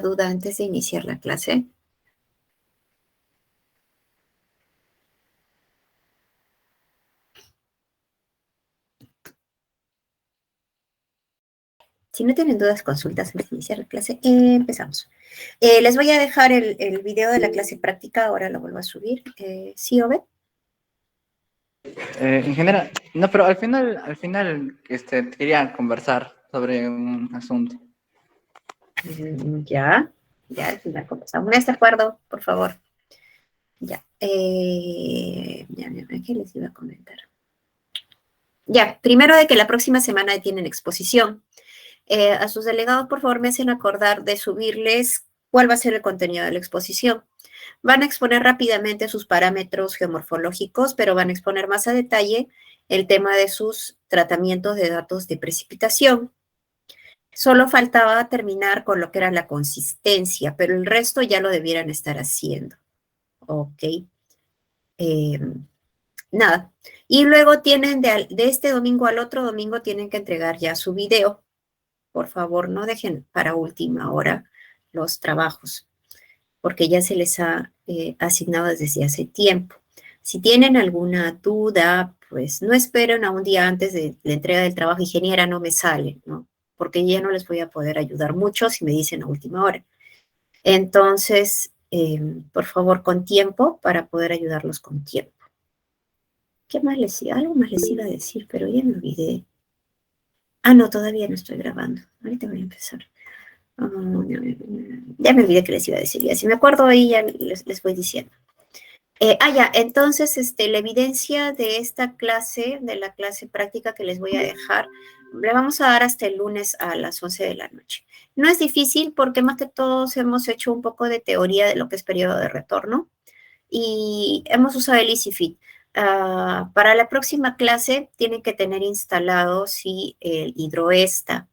duda antes de iniciar la clase? Si no tienen dudas, consultas antes de iniciar la clase, empezamos. Les voy a dejar el video de la clase práctica, ahora lo vuelvo a subir. ¿Sí, Obed? En general, no, pero al final, quería conversar sobre un asunto. Ya conversamos. ¿De acuerdo? Por favor. Ya. ¿Qué les iba a comentar? Ya, primero de que la próxima semana tienen exposición. A sus delegados, por favor, me hacen acordar de subirles cuál va a ser el contenido de la exposición. Van a exponer rápidamente sus parámetros geomorfológicos, pero van a exponer más a detalle el tema de sus tratamientos de datos de precipitación. Solo faltaba terminar con lo que era la consistencia, pero el resto ya lo debieran estar haciendo. Ok. Nada. Y luego tienen de este domingo al otro domingo tienen que entregar ya su video. Por favor, no dejen para última hora los trabajos, porque ya se les ha asignado desde hace tiempo. Si tienen alguna duda, pues no esperen a un día antes de la entrega del trabajo. Ingeniera, no me sale, ¿no? Porque ya no les voy a poder ayudar mucho si me dicen a última hora. Entonces, por favor, con tiempo para poder ayudarlos con tiempo. ¿Qué más les iba? Algo más les iba a decir, pero ya me olvidé. Ah, no, todavía no estoy grabando. Ahorita voy a empezar. Ya me olvidé que les iba a decir. Ya, si me acuerdo ahí, ya les voy diciendo. Ya, entonces, la evidencia de esta clase, de la clase práctica que les voy a dejar, le vamos a dar hasta el lunes a las 11 de la noche. No es difícil porque más que todos hemos hecho un poco de teoría de lo que es periodo de retorno y hemos usado el EasyFit. Para la próxima clase tienen que tener instalado, sí, el Hidroesta.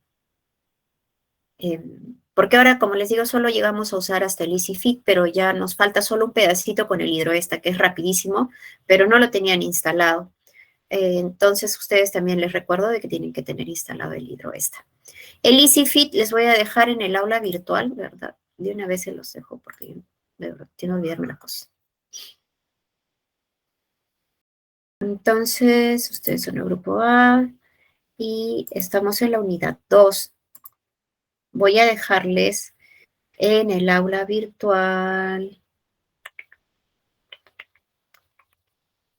Porque ahora, como les digo, solo llegamos a usar hasta el EasyFit, pero ya nos falta solo un pedacito con el Hidroesta, que es rapidísimo, pero no lo tenían instalado. Entonces, ustedes también les recuerdo de que tienen que tener instalado el Hidroesta. El EasyFit les voy a dejar en el aula virtual, ¿verdad? De una vez se los dejo porque yo, de verdad, tengo que olvidarme la cosa. Entonces, ustedes son el grupo A y estamos en la unidad 2. Voy a dejarles en el aula virtual.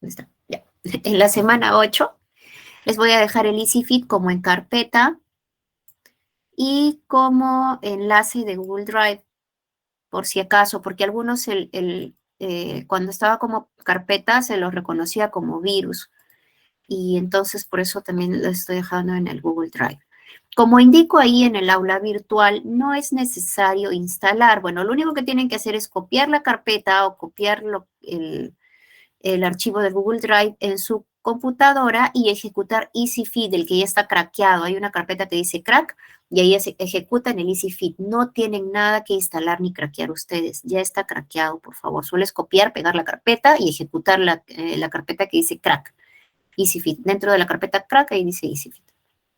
¿Dónde está? Ya. En la semana 8 les voy a dejar el EasyFit como en carpeta y como enlace de Google Drive, por si acaso, porque algunos cuando estaba como carpeta se los reconocía como virus y entonces por eso también lo estoy dejando en el Google Drive. Como indico ahí en el aula virtual, no es necesario instalar. Bueno, lo único que tienen que hacer es copiar la carpeta o copiar el archivo de Google Drive en su computadora y ejecutar EasyFit, el que ya está craqueado. Hay una carpeta que dice crack y ahí se ejecutan el EasyFit. No tienen nada que instalar ni craquear ustedes. Ya está craqueado, por favor. Sueles copiar, pegar la carpeta y ejecutar la carpeta que dice crack, EasyFit. Dentro de la carpeta crack ahí dice EasyFit.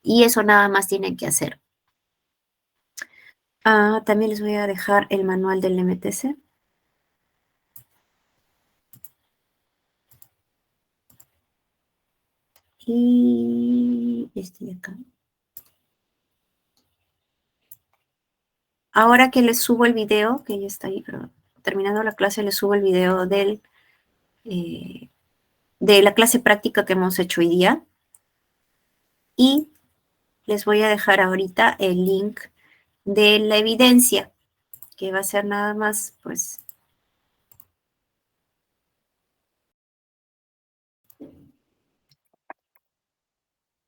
Y eso nada más tienen que hacer. También les voy a dejar el manual del MTC. Y este de acá. Ahora que les subo el video, que ya está ahí, pero terminando la clase les subo el video de la clase práctica que hemos hecho hoy día. Y les voy a dejar ahorita el link de la evidencia, que va a ser nada más, pues,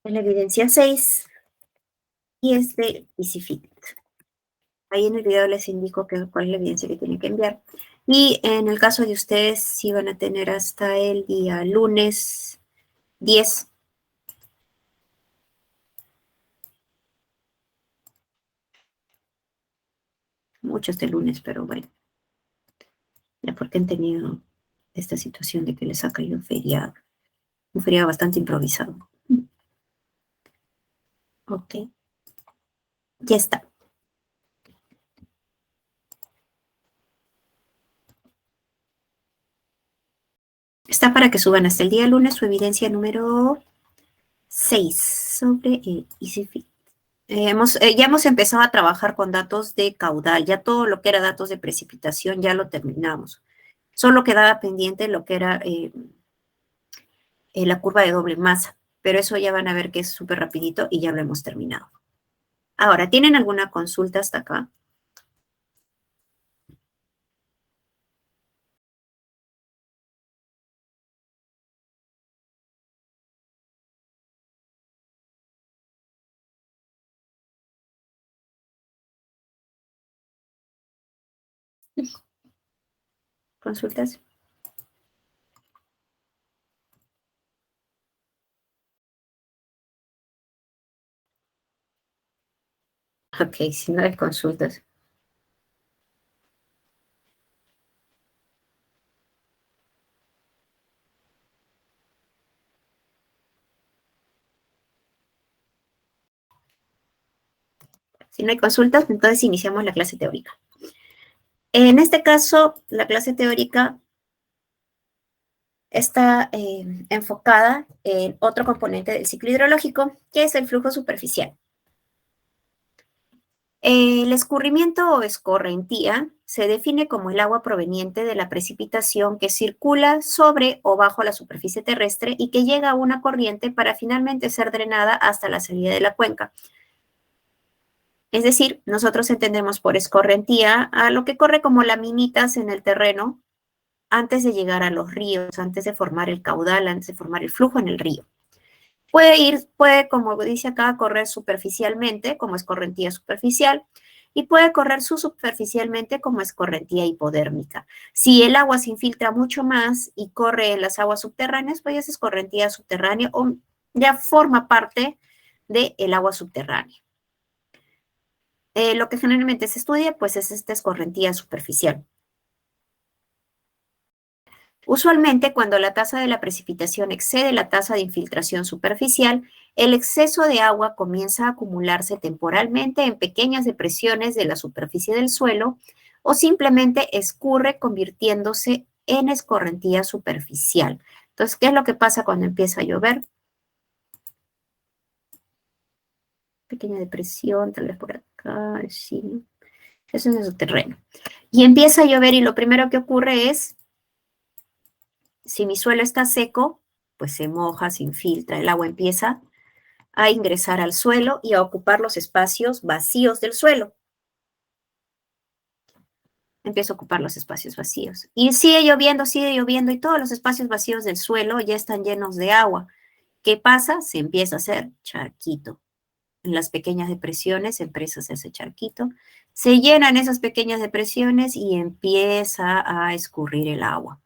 en la evidencia 6 y es de EasyFit. Ahí en el video les indico cuál es la evidencia que tienen que enviar. Y en el caso de ustedes, sí van a tener hasta el día lunes 10. Mucho este lunes, pero bueno. Ya porque han tenido esta situación de que les ha caído un feriado bastante improvisado. Ok. Ya está. Está para que suban hasta el día lunes su evidencia número 6 sobre el EasyFit. Ya hemos empezado a trabajar con datos de caudal, ya todo lo que era datos de precipitación ya lo terminamos. Solo quedaba pendiente lo que era la curva de doble masa, pero eso ya van a ver que es súper rapidito y ya lo hemos terminado. Ahora, ¿tienen alguna consulta hasta acá? ¿Consultas? Ok, si no hay consultas. Si no hay consultas, entonces iniciamos la clase teórica. En este caso, la clase teórica está enfocada en otro componente del ciclo hidrológico, que es el flujo superficial. El escurrimiento o escorrentía se define como el agua proveniente de la precipitación que circula sobre o bajo la superficie terrestre y que llega a una corriente para finalmente ser drenada hasta la salida de la cuenca. Es decir, nosotros entendemos por escorrentía a lo que corre como laminitas en el terreno antes de llegar a los ríos, antes de formar el caudal, antes de formar el flujo en el río. Puede, como dice acá, correr superficialmente, como escorrentía superficial, y puede correr subsuperficialmente, como escorrentía hipodérmica. Si el agua se infiltra mucho más y corre en las aguas subterráneas, pues es escorrentía subterránea o ya forma parte del agua subterránea. Lo que generalmente se estudia, pues es esta escorrentía superficial. Usualmente, cuando la tasa de la precipitación excede la tasa de infiltración superficial, el exceso de agua comienza a acumularse temporalmente en pequeñas depresiones de la superficie del suelo o simplemente escurre convirtiéndose en escorrentía superficial. Entonces, ¿qué es lo que pasa cuando empieza a llover? Pequeña depresión, tal vez por acá, sí. Eso es en su terreno. Y empieza a llover y lo primero que ocurre es, si mi suelo está seco, pues se moja, se infiltra, el agua empieza a ingresar al suelo y a ocupar los espacios vacíos del suelo. Empieza a ocupar los espacios vacíos. Y sigue lloviendo y todos los espacios vacíos del suelo ya están llenos de agua. ¿Qué pasa? Se empieza a hacer charquito. En las pequeñas depresiones empieza a hacerse charquito. Se llenan esas pequeñas depresiones y empieza a escurrir el agua.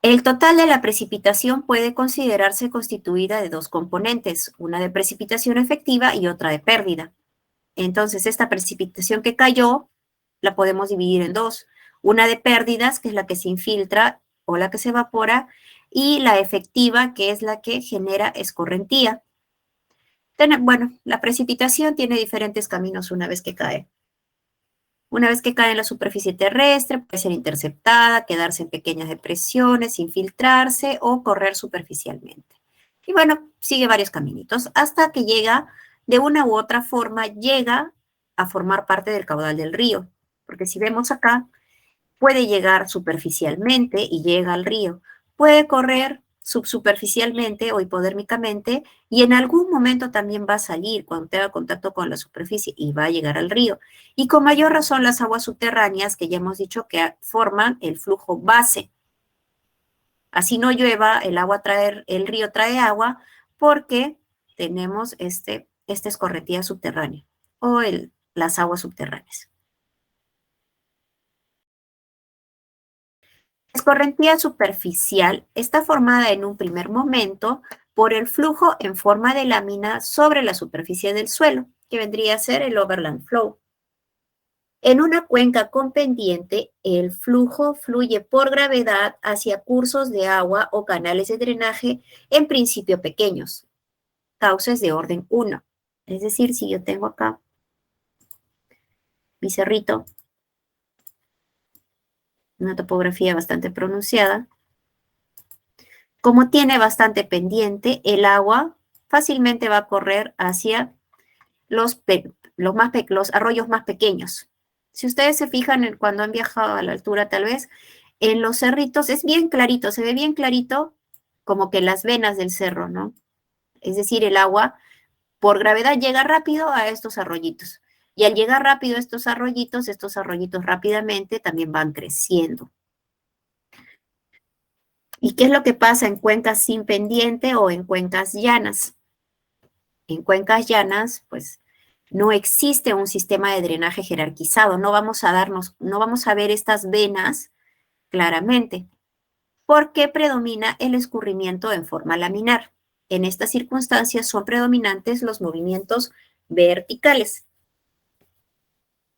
El total de la precipitación puede considerarse constituida de dos componentes, una de precipitación efectiva y otra de pérdida. Entonces, esta precipitación que cayó la podemos dividir en dos. Una de pérdidas, que es la que se infiltra o la que se evapora, y la efectiva, que es la que genera escorrentía. Bueno, la precipitación tiene diferentes caminos una vez que cae. Una vez que cae en la superficie terrestre, puede ser interceptada, quedarse en pequeñas depresiones, infiltrarse o correr superficialmente. Y bueno, sigue varios caminitos hasta que llega, de una u otra forma, llega a formar parte del caudal del río. Porque si vemos acá, puede llegar superficialmente y llega al río. Puede correr subsuperficialmente o hipodérmicamente y en algún momento también va a salir cuando tenga contacto con la superficie y va a llegar al río. Y con mayor razón las aguas subterráneas, que ya hemos dicho que forman el flujo base. Así no llueva, el río trae agua porque tenemos esta escorrentía subterránea o las aguas subterráneas. La escorrentía superficial está formada en un primer momento por el flujo en forma de lámina sobre la superficie del suelo, que vendría a ser el overland flow. En una cuenca con pendiente, el flujo fluye por gravedad hacia cursos de agua o canales de drenaje, en principio pequeños, cauces de orden 1. Es decir, si yo tengo acá mi cerrito, una topografía bastante pronunciada. Como tiene bastante pendiente, el agua fácilmente va a correr hacia los arroyos más pequeños. Si ustedes se fijan cuando han viajado a la altura, tal vez, en los cerritos es bien clarito, se ve bien clarito como que las venas del cerro, ¿no? Es decir, el agua por gravedad llega rápido a estos arroyitos. Y al llegar rápido a estos arroyitos rápidamente también van creciendo. ¿Y qué es lo que pasa en cuencas sin pendiente o en cuencas llanas? En cuencas llanas, pues, no existe un sistema de drenaje jerarquizado. No vamos a ver estas venas claramente, porque predomina el escurrimiento en forma laminar. En estas circunstancias son predominantes los movimientos verticales.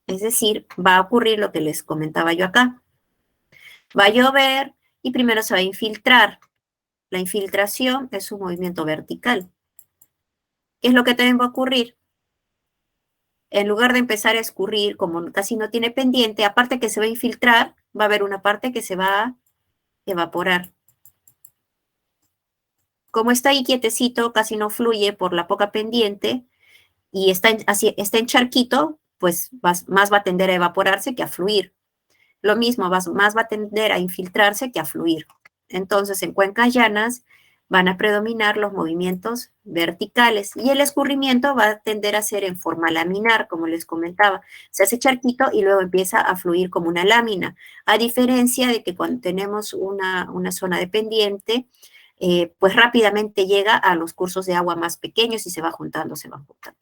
Es decir, va a ocurrir lo que les comentaba yo acá. Va a llover y primero se va a infiltrar. La infiltración es un movimiento vertical. ¿Qué es lo que también va a ocurrir? En lugar de empezar a escurrir, como casi no tiene pendiente, aparte que se va a infiltrar, va a haber una parte que se va a evaporar. Como está ahí quietecito, casi no fluye por la poca pendiente y está en charquito, pues más va a tender a evaporarse que a fluir. Lo mismo, más va a tender a infiltrarse que a fluir. Entonces, en cuencas llanas van a predominar los movimientos verticales y el escurrimiento va a tender a ser en forma laminar, como les comentaba. Se hace charquito y luego empieza a fluir como una lámina, a diferencia de que cuando tenemos una zona de pendiente, pues rápidamente llega a los cursos de agua más pequeños y se va juntando, se va juntando.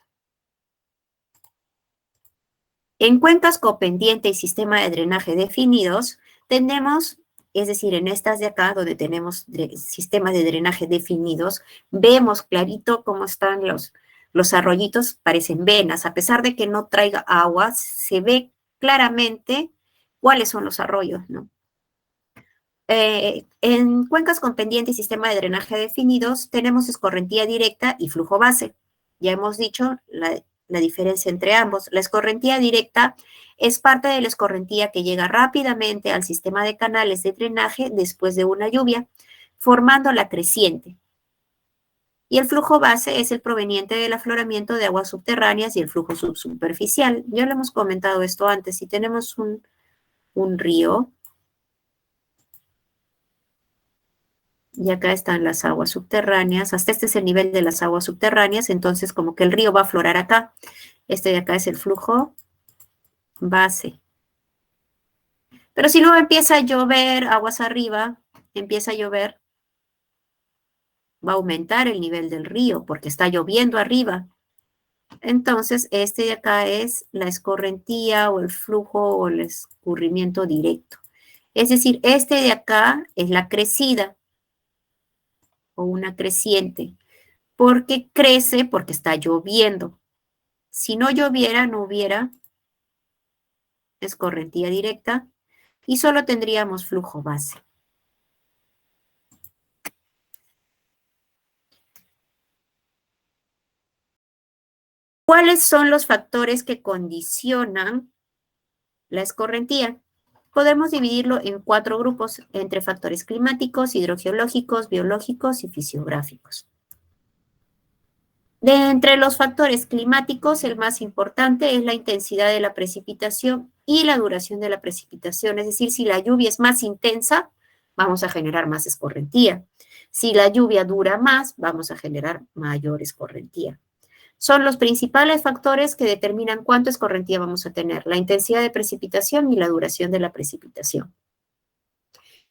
En cuencas con pendiente y sistema de drenaje definidos, tenemos, es decir, en estas de acá, donde tenemos sistemas de drenaje definidos, vemos clarito cómo están los arroyitos, parecen venas. A pesar de que no traiga agua, se ve claramente cuáles son los arroyos, ¿no? En cuencas con pendiente y sistema de drenaje definidos, tenemos escorrentía directa y flujo base. Ya hemos dicho la diferencia entre ambos. La escorrentía directa es parte de la escorrentía que llega rápidamente al sistema de canales de drenaje después de una lluvia, formando la creciente. Y el flujo base es el proveniente del afloramiento de aguas subterráneas y el flujo subsuperficial. Ya lo hemos comentado esto antes. Si tenemos un río, y acá están las aguas subterráneas, hasta este es el nivel de las aguas subterráneas, entonces como que el río va a aflorar acá. Este de acá es el flujo base. Pero si luego empieza a llover, aguas arriba, empieza a llover, va a aumentar el nivel del río porque está lloviendo arriba. Entonces, este de acá es la escorrentía o el flujo o el escurrimiento directo. Es decir, este de acá es la crecida o una creciente, porque crece porque está lloviendo. Si no lloviera, no hubiera escorrentía directa y solo tendríamos flujo base. ¿Cuáles son los factores que condicionan la escorrentía? Podemos dividirlo en 4 grupos entre factores climáticos, hidrogeológicos, biológicos y fisiográficos. De entre los factores climáticos, el más importante es la intensidad de la precipitación y la duración de la precipitación. Es decir, si la lluvia es más intensa, vamos a generar más escorrentía. Si la lluvia dura más, vamos a generar mayor escorrentía. Son los principales factores que determinan cuánto escorrentía vamos a tener, la intensidad de precipitación y la duración de la precipitación.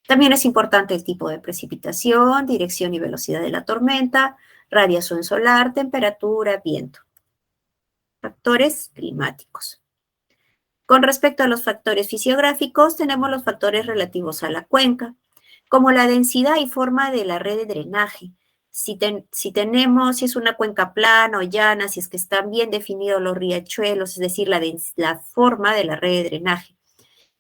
También es importante el tipo de precipitación, dirección y velocidad de la tormenta, radiación solar, temperatura, viento. Factores climáticos. Con respecto a los factores fisiográficos, tenemos los factores relativos a la cuenca, como la densidad y forma de la red de drenaje. Si es una cuenca plana o llana, si es que están bien definidos los riachuelos, es decir, la forma de la red de drenaje.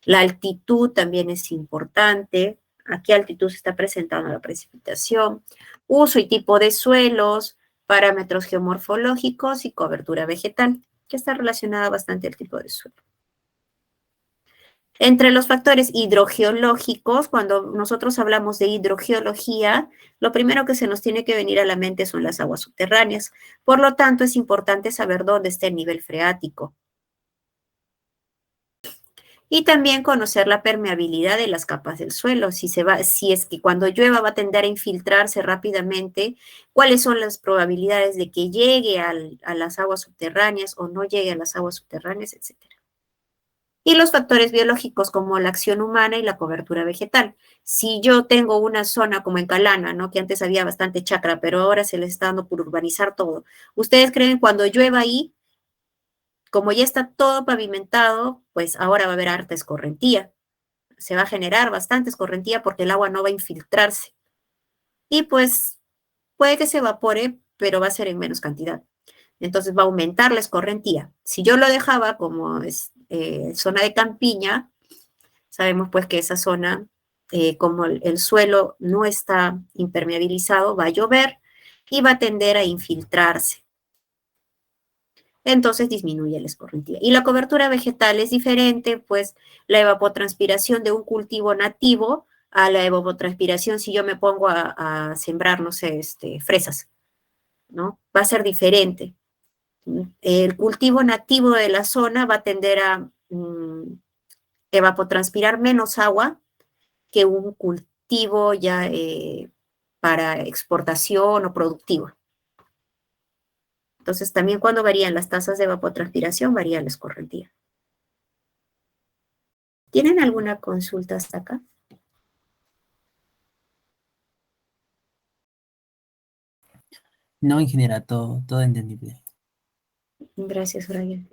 La altitud también es importante. ¿A qué altitud se está presentando la precipitación? Uso y tipo de suelos, parámetros geomorfológicos y cobertura vegetal, que está relacionada bastante al tipo de suelo. Entre los factores hidrogeológicos, cuando nosotros hablamos de hidrogeología, lo primero que se nos tiene que venir a la mente son las aguas subterráneas. Por lo tanto, es importante saber dónde está el nivel freático. Y también conocer la permeabilidad de las capas del suelo, si es que cuando llueva va a tender a infiltrarse rápidamente, cuáles son las probabilidades de que llegue a las aguas subterráneas o no llegue a las aguas subterráneas, etcétera. Y los factores biológicos como la acción humana y la cobertura vegetal. Si yo tengo una zona como en Calana, ¿no? Que antes había bastante chacra, pero ahora se les está dando por urbanizar todo. ¿Ustedes creen cuando llueva ahí, como ya está todo pavimentado, pues ahora va a haber harta escorrentía? Se va a generar bastante escorrentía porque el agua no va a infiltrarse. Y pues puede que se evapore, pero va a ser en menos cantidad. Entonces va a aumentar la escorrentía. Si yo lo dejaba como zona de campiña, sabemos pues que esa zona, como el suelo no está impermeabilizado, va a llover y va a tender a infiltrarse. Entonces disminuye la escorrentía. Y la cobertura vegetal es diferente, pues la evapotranspiración de un cultivo nativo a la evapotranspiración si yo me pongo a sembrar, no sé, fresas, ¿no? Va a ser diferente. El cultivo nativo de la zona va a tender a evapotranspirar menos agua que un cultivo ya para exportación o productivo. Entonces, también cuando varían las tasas de evapotranspiración, varía la escorrentía. ¿Tienen alguna consulta hasta acá? No, ingeniera, todo entendible. Gracias, Brian.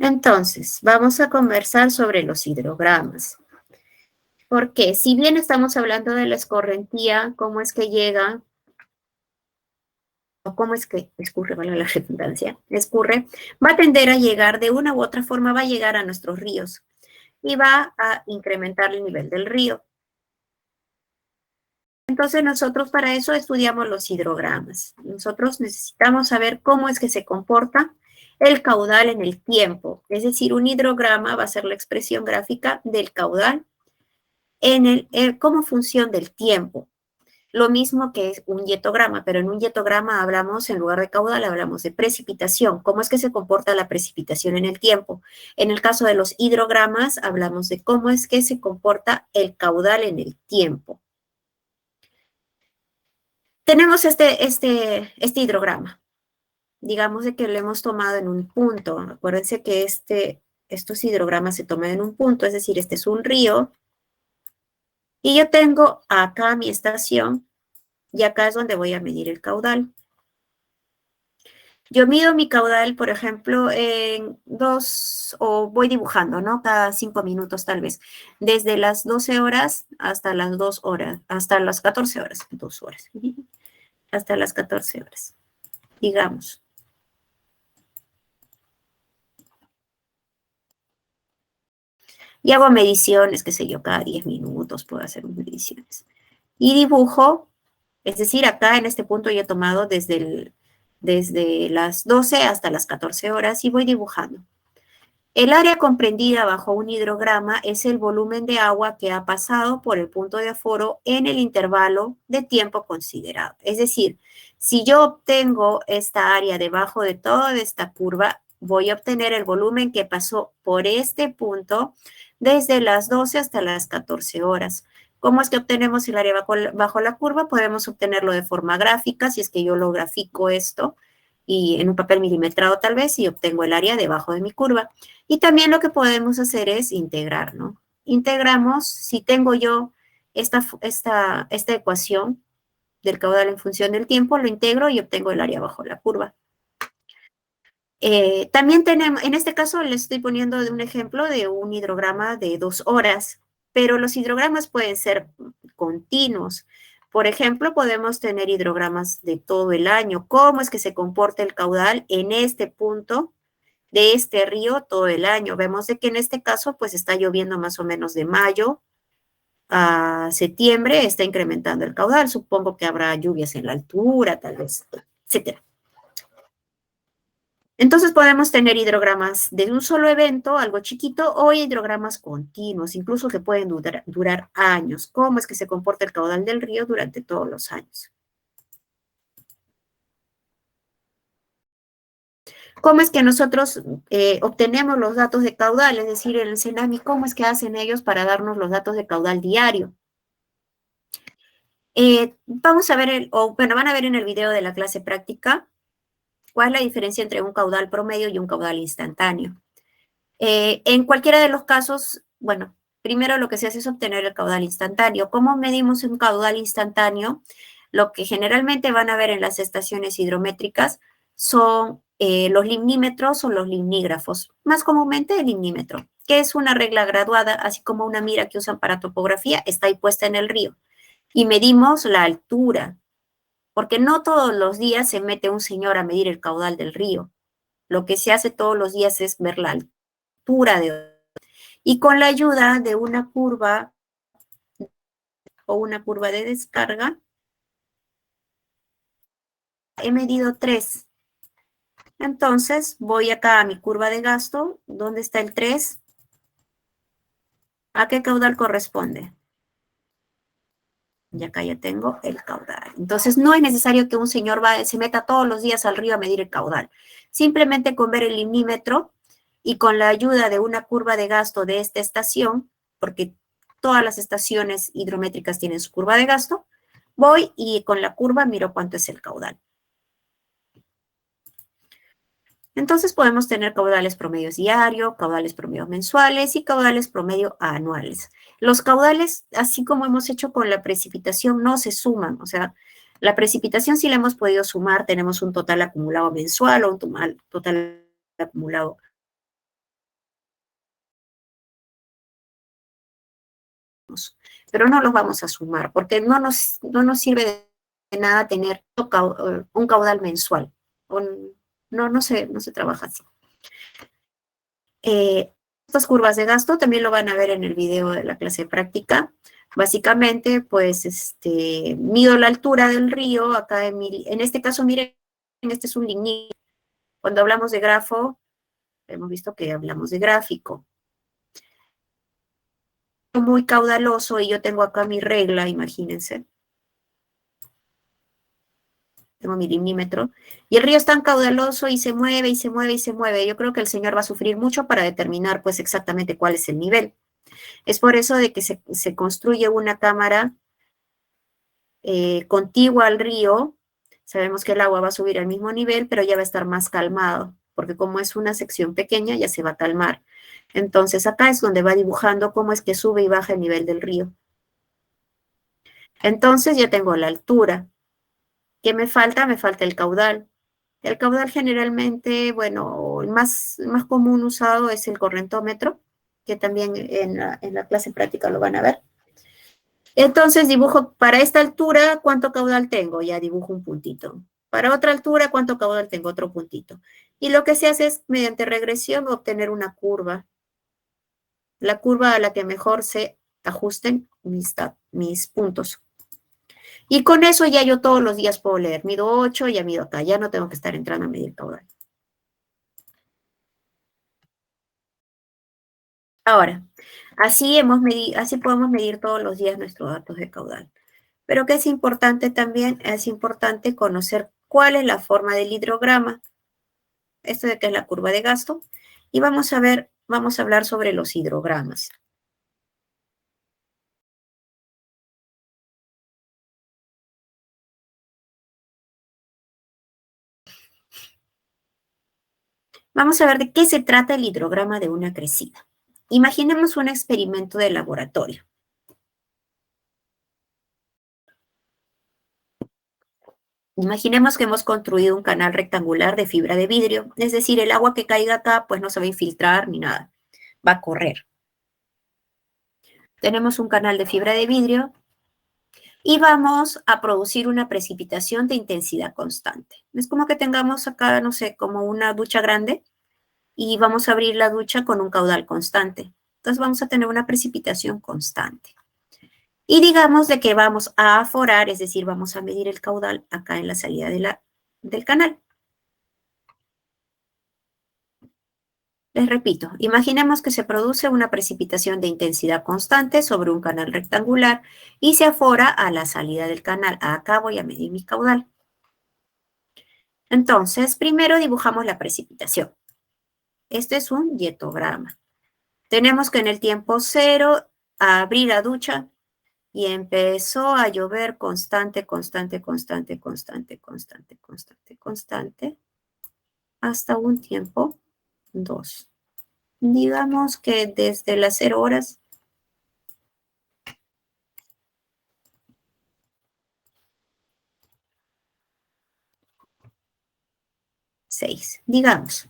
Entonces, vamos a conversar sobre los hidrogramas. Porque si bien estamos hablando de la escorrentía, cómo es que llega, o cómo es que escurre, vale la redundancia, escurre, va a tender a llegar de una u otra forma, va a llegar a nuestros ríos y va a incrementar el nivel del río. Entonces nosotros para eso estudiamos los hidrogramas. Nosotros necesitamos saber cómo es que se comporta el caudal en el tiempo. Es decir, un hidrograma va a ser la expresión gráfica del caudal como función del tiempo. Lo mismo que es un yetograma, pero en un yetograma hablamos, en lugar de caudal, hablamos de precipitación. ¿Cómo es que se comporta la precipitación en el tiempo? En el caso de los hidrogramas, hablamos de cómo es que se comporta el caudal en el tiempo. Tenemos este hidrograma. Digamos de que lo hemos tomado en un punto. Acuérdense que estos hidrogramas se toman en un punto, es decir, este es un río. Y yo tengo acá mi estación, y acá es donde voy a medir el caudal. Yo mido mi caudal, por ejemplo, en o voy dibujando, ¿no? Cada 5 minutos tal vez. Desde las 12 horas hasta las 2 horas, hasta las 14 horas, 2 horas. Hasta las 14 horas, digamos. Y hago mediciones, qué sé yo, cada 10 minutos puedo hacer mediciones. Y dibujo, es decir, acá en este punto yo he tomado desde las 12 hasta las 14 horas y voy dibujando. El área comprendida bajo un hidrograma es el volumen de agua que ha pasado por el punto de aforo en el intervalo de tiempo considerado. Es decir, si yo obtengo esta área debajo de toda esta curva, voy a obtener el volumen que pasó por este punto desde las 12 hasta las 14 horas. ¿Cómo es que obtenemos el área bajo la curva? Podemos obtenerlo de forma gráfica, si es que yo lo grafico esto, y en un papel milimetrado tal vez, y obtengo el área debajo de mi curva. Y también lo que podemos hacer es integrar, ¿no? Integramos, si tengo yo esta ecuación del caudal en función del tiempo, lo integro y obtengo el área bajo la curva. También tenemos, en este caso les estoy poniendo un ejemplo de un hidrograma de 2 horas, pero los hidrogramas pueden ser continuos. Por ejemplo, podemos tener hidrogramas de todo el año. ¿Cómo es que se comporta el caudal en este punto de este río todo el año? Vemos de que en este caso pues está lloviendo más o menos de mayo a septiembre está incrementando el caudal. Supongo que habrá lluvias en la altura, tal vez, etcétera. Entonces podemos tener hidrogramas de un solo evento, algo chiquito, o hidrogramas continuos, incluso que pueden durar años. ¿Cómo es que se comporta el caudal del río durante todos los años? ¿Cómo es que nosotros obtenemos los datos de caudal? Es decir, en el CENAMI, ¿cómo es que hacen ellos para darnos los datos de caudal diario? Vamos a ver, van a ver en el video de la clase práctica cuál es la diferencia entre un caudal promedio y un caudal instantáneo. En cualquiera de los casos, bueno, primero lo que se hace es obtener el caudal instantáneo. ¿Cómo medimos un caudal instantáneo? Lo que generalmente van a ver en las estaciones hidrométricas son los limnímetros o los limnígrafos, más comúnmente el limnímetro, que es una regla graduada, así como una mira que usan para topografía, está ahí puesta en el río. Y medimos la altura, porque no todos los días se mete un señor a medir el caudal del río. Lo que se hace todos los días es ver la altura y con la ayuda de una curva o una curva de descarga, he medido 3. Entonces, voy acá a mi curva de gasto. ¿Dónde está el 3? ¿A qué caudal corresponde? Y acá ya tengo el caudal. Entonces, no es necesario que un señor se meta todos los días al río a medir el caudal. Simplemente con ver el limnímetro y con la ayuda de una curva de gasto de esta estación, porque todas las estaciones hidrométricas tienen su curva de gasto, voy y con la curva miro cuánto es el caudal. Entonces podemos tener caudales promedios diarios, caudales promedios mensuales y caudales promedio anuales. Los caudales, así como hemos hecho con la precipitación, no se suman. O sea, la precipitación sí la hemos podido sumar, tenemos un total acumulado mensual o un total acumulado. Pero no los vamos a sumar porque no nos sirve de nada tener un caudal mensual. No se trabaja así. Estas curvas de gasto también lo van a ver en el video de la clase práctica. Básicamente, pues, mido la altura del río, acá en este caso, miren, este es un lignito. Cuando hablamos de grafo, hemos visto que hablamos de gráfico. Muy caudaloso y yo tengo acá mi regla, imagínense. Tengo mi limímetro. Y el río es tan caudaloso y se mueve y se mueve y se mueve. Yo creo que el señor va a sufrir mucho para determinar pues exactamente cuál es el nivel. Es por eso de que se construye una cámara contigua al río. Sabemos que el agua va a subir al mismo nivel, pero ya va a estar más calmado, porque como es una sección pequeña, ya se va a calmar. Entonces acá es donde va dibujando cómo es que sube y baja el nivel del río. Entonces ya tengo la altura. ¿Qué me falta? Me falta el caudal. El caudal generalmente, bueno, el más común usado es el correntómetro, que también en la clase práctica lo van a ver. Entonces dibujo para esta altura cuánto caudal tengo, ya dibujo un puntito. Para otra altura, cuánto caudal tengo, otro puntito. Y lo que se hace es, mediante regresión, obtener una curva. La curva a la que mejor se ajusten mis puntos. Y con eso ya yo todos los días puedo leer. Mido 8, ya mido acá. Ya no tengo que estar entrando a medir caudal. Ahora, así podemos medir todos los días nuestros datos de caudal. Pero que es importante también, es importante conocer cuál es la forma del hidrograma. Esto de que es la curva de gasto. Y vamos a hablar sobre los hidrogramas. Vamos a ver de qué se trata el hidrograma de una crecida. Imaginemos un experimento de laboratorio. Imaginemos que hemos construido un canal rectangular de fibra de vidrio, es decir, el agua que caiga acá pues no se va a infiltrar ni nada, va a correr. Tenemos un canal de fibra de vidrio y vamos a producir una precipitación de intensidad constante. Es como que tengamos acá, no sé, como una ducha grande y vamos a abrir la ducha con un caudal constante. Entonces vamos a tener una precipitación constante. Y digamos de que vamos a aforar, es decir, vamos a medir el caudal acá en la salida del canal. Les repito, imaginemos que se produce una precipitación de intensidad constante sobre un canal rectangular y se afora a la salida del canal. Acá voy a medir mi caudal. Entonces, primero dibujamos la precipitación. Este es un dietograma. Tenemos que en el tiempo cero abrí la ducha y empezó a llover constante, constante, constante, constante, constante, constante, constante, hasta un tiempo 2. Digamos que desde las 0 horas 6, digamos.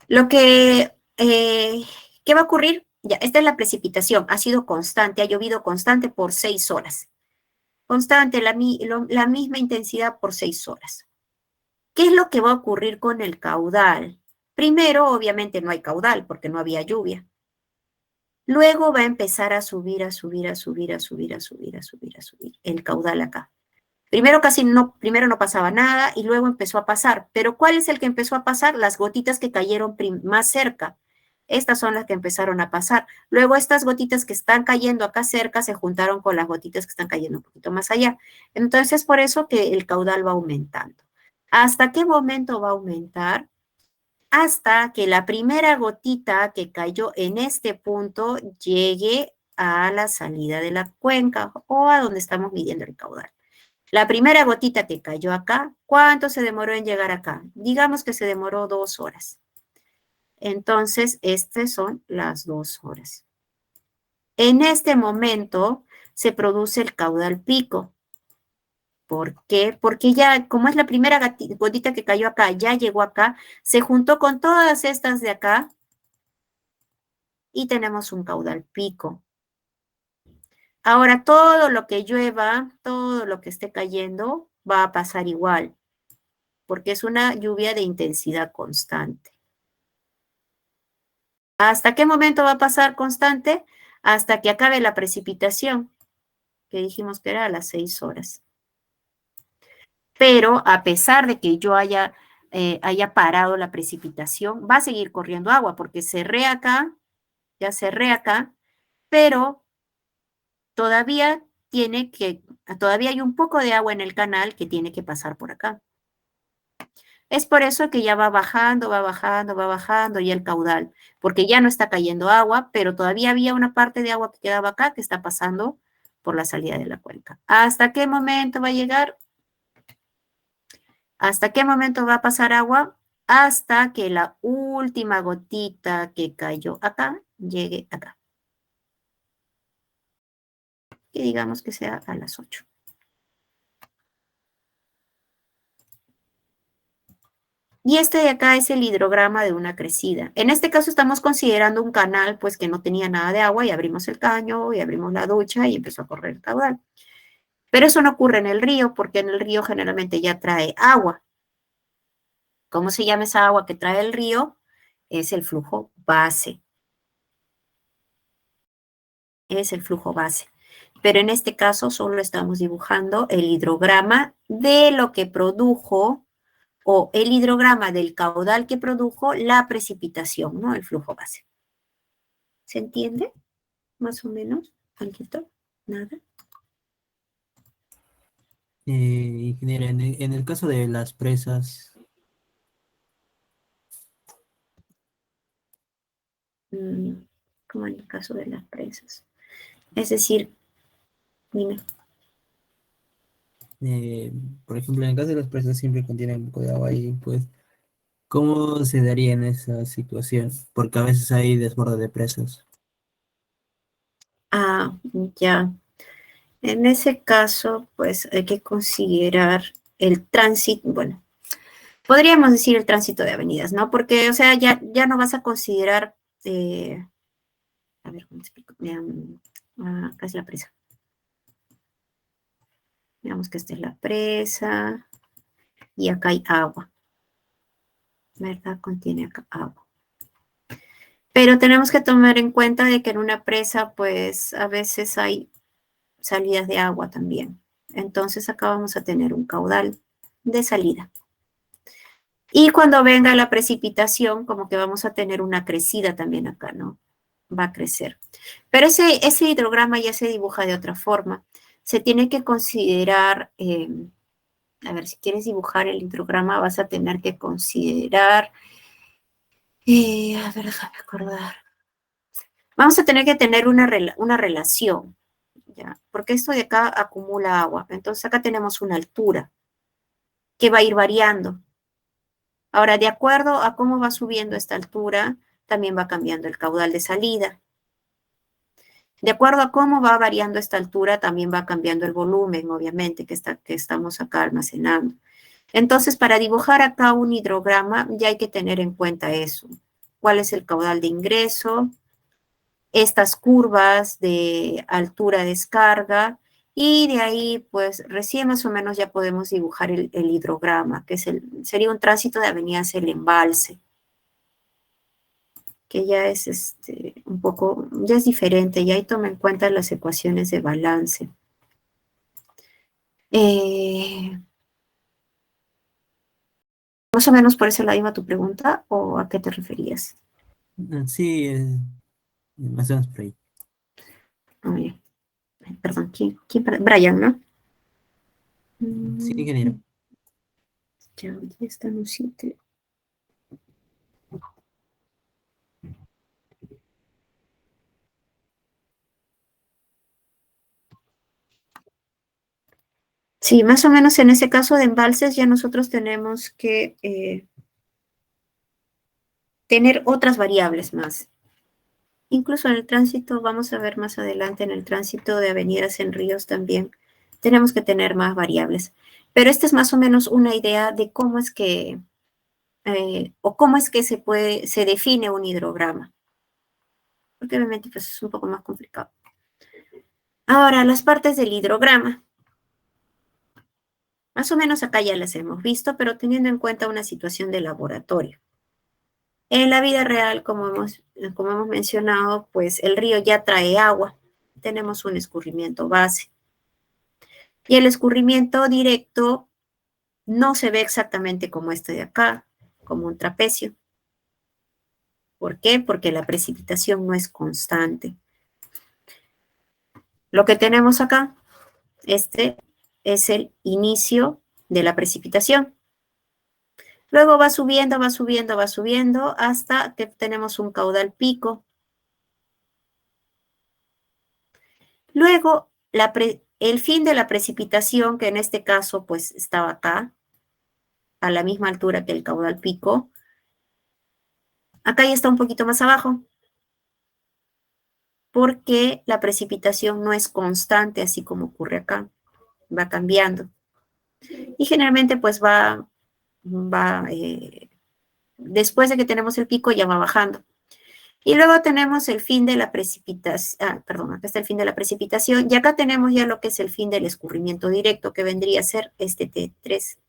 Lo que, ¿qué va a ocurrir? Ya, esta es la precipitación, ha sido constante, ha llovido constante por 6 horas. Constante, la misma intensidad por 6 horas. ¿Qué es lo que va a ocurrir con el caudal? Primero, obviamente no hay caudal porque no había lluvia. Luego va a empezar a subir, a subir, a subir, a subir, a subir, a subir, a subir el caudal acá. Primero no pasaba nada y luego empezó a pasar. Pero ¿cuál es el que empezó a pasar? Las gotitas que cayeron más cerca. Estas son las que empezaron a pasar. Luego estas gotitas que están cayendo acá cerca se juntaron con las gotitas que están cayendo un poquito más allá. Entonces, por eso que el caudal va aumentando. ¿Hasta qué momento va a aumentar? Hasta que la primera gotita que cayó en este punto llegue a la salida de la cuenca o a donde estamos midiendo el caudal. La primera gotita que cayó acá, ¿cuánto se demoró en llegar acá? Digamos que se demoró 2 horas. Entonces, estas son las 2 horas. En este momento se produce el caudal pico. ¿Por qué? Porque ya, como es la primera gotita que cayó acá, ya llegó acá, se juntó con todas estas de acá y tenemos un caudal pico. Ahora, todo lo que llueva, todo lo que esté cayendo, va a pasar igual, porque es una lluvia de intensidad constante. ¿Hasta qué momento va a pasar constante? Hasta que acabe la precipitación, que dijimos que era a las 6 horas. Pero a pesar de que yo haya parado la precipitación, va a seguir corriendo agua, porque cerré acá, ya cerré acá, pero todavía hay un poco de agua en el canal que tiene que pasar por acá. Es por eso que ya va bajando, va bajando, va bajando ya el caudal, porque ya no está cayendo agua, pero todavía había una parte de agua que quedaba acá que está pasando por la salida de la cuenca. ¿Hasta qué momento va a llegar? ¿Hasta qué momento va a pasar agua? Hasta que la última gotita que cayó acá llegue acá. Y digamos que sea a las 8. Y este de acá es el hidrograma de una crecida. En este caso estamos considerando un canal pues que no tenía nada de agua y abrimos el caño y abrimos la ducha y empezó a correr el caudal. Pero eso no ocurre en el río porque en el río generalmente ya trae agua. ¿Cómo se llama esa agua que trae el río? Es el flujo base. Es el flujo base. Pero en este caso solo estamos dibujando el hidrograma de lo que produjo o el hidrograma del caudal que produjo la precipitación, ¿no? El flujo base. ¿Se entiende? Más o menos. ¿Alguito? ¿Nada? Ingeniera, en el caso de las presas, Como en el caso de las presas. Es decir, dime. por ejemplo, en el caso de las presas siempre contienen un poco de agua y pues, ¿cómo se daría en esa situación? Porque a veces hay desborde de presas. Ah, ya. En ese caso, pues hay que considerar el tránsito, bueno, podríamos decir el tránsito de avenidas, ¿no? Porque, o sea, ya no vas a considerar, a ver, ¿cómo te explico? Acá es la presa. Digamos que esta es la presa y acá hay agua, ¿verdad? Contiene acá agua. Pero tenemos que tomar en cuenta de que en una presa, pues, a veces hay salidas de agua también. Entonces, acá vamos a tener un caudal de salida. Y cuando venga la precipitación, como que vamos a tener una crecida también acá, ¿no? Va a crecer. Pero ese hidrograma ya se dibuja de otra forma. Se tiene que considerar, a ver, si quieres dibujar el hidrograma, vas a tener que considerar, a ver, déjame acordar. Vamos a tener que tener una relación, ¿ya? Porque esto de acá acumula agua. Entonces acá tenemos una altura que va a ir variando. Ahora, de acuerdo a cómo va subiendo esta altura, también va cambiando el caudal de salida. De acuerdo a cómo va variando esta altura, también va cambiando el volumen, obviamente, que estamos acá almacenando. Entonces, para dibujar acá un hidrograma, ya hay que tener en cuenta eso. ¿Cuál es el caudal de ingreso? Estas curvas de altura-descarga, y de ahí, pues, recién más o menos ya podemos dibujar el hidrograma, que sería un tránsito de avenida hacia el embalse, que ya es un poco, ya es diferente, y ahí toma en cuenta las ecuaciones de balance. Más o menos por ese lado iba tu pregunta, ¿o a qué te referías? Sí, más o menos por ahí. Ay, perdón, Brian, ¿no? Sí, ingeniero. Ya está en un sitio. Sí, más o menos en ese caso de embalses ya nosotros tenemos que tener otras variables más. Incluso en el tránsito, vamos a ver más adelante, en el tránsito de avenidas en ríos también tenemos que tener más variables. Pero esta es más o menos una idea de cómo es que, o cómo es que se define un hidrograma. Porque obviamente pues, es un poco más complicado. Ahora, las partes del hidrograma. Más o menos acá ya las hemos visto, pero teniendo en cuenta una situación de laboratorio. En la vida real, como hemos mencionado, pues el río ya trae agua. Tenemos un escurrimiento base. Y el escurrimiento directo no se ve exactamente como este de acá, como un trapecio. ¿Por qué? Porque la precipitación no es constante. Lo que tenemos acá, este es el inicio de la precipitación. Luego va subiendo, va subiendo, va subiendo hasta que tenemos un caudal pico. Luego, el fin de la precipitación, que en este caso pues estaba acá, a la misma altura que el caudal pico, acá ya está un poquito más abajo, porque la precipitación no es constante, así como ocurre acá, va cambiando. Y generalmente pues después de que tenemos el pico ya va bajando. Y luego tenemos el fin de la precipitación, perdón, acá está el fin de la precipitación, y acá tenemos ya lo que es el fin del escurrimiento directo, que vendría a ser este T3.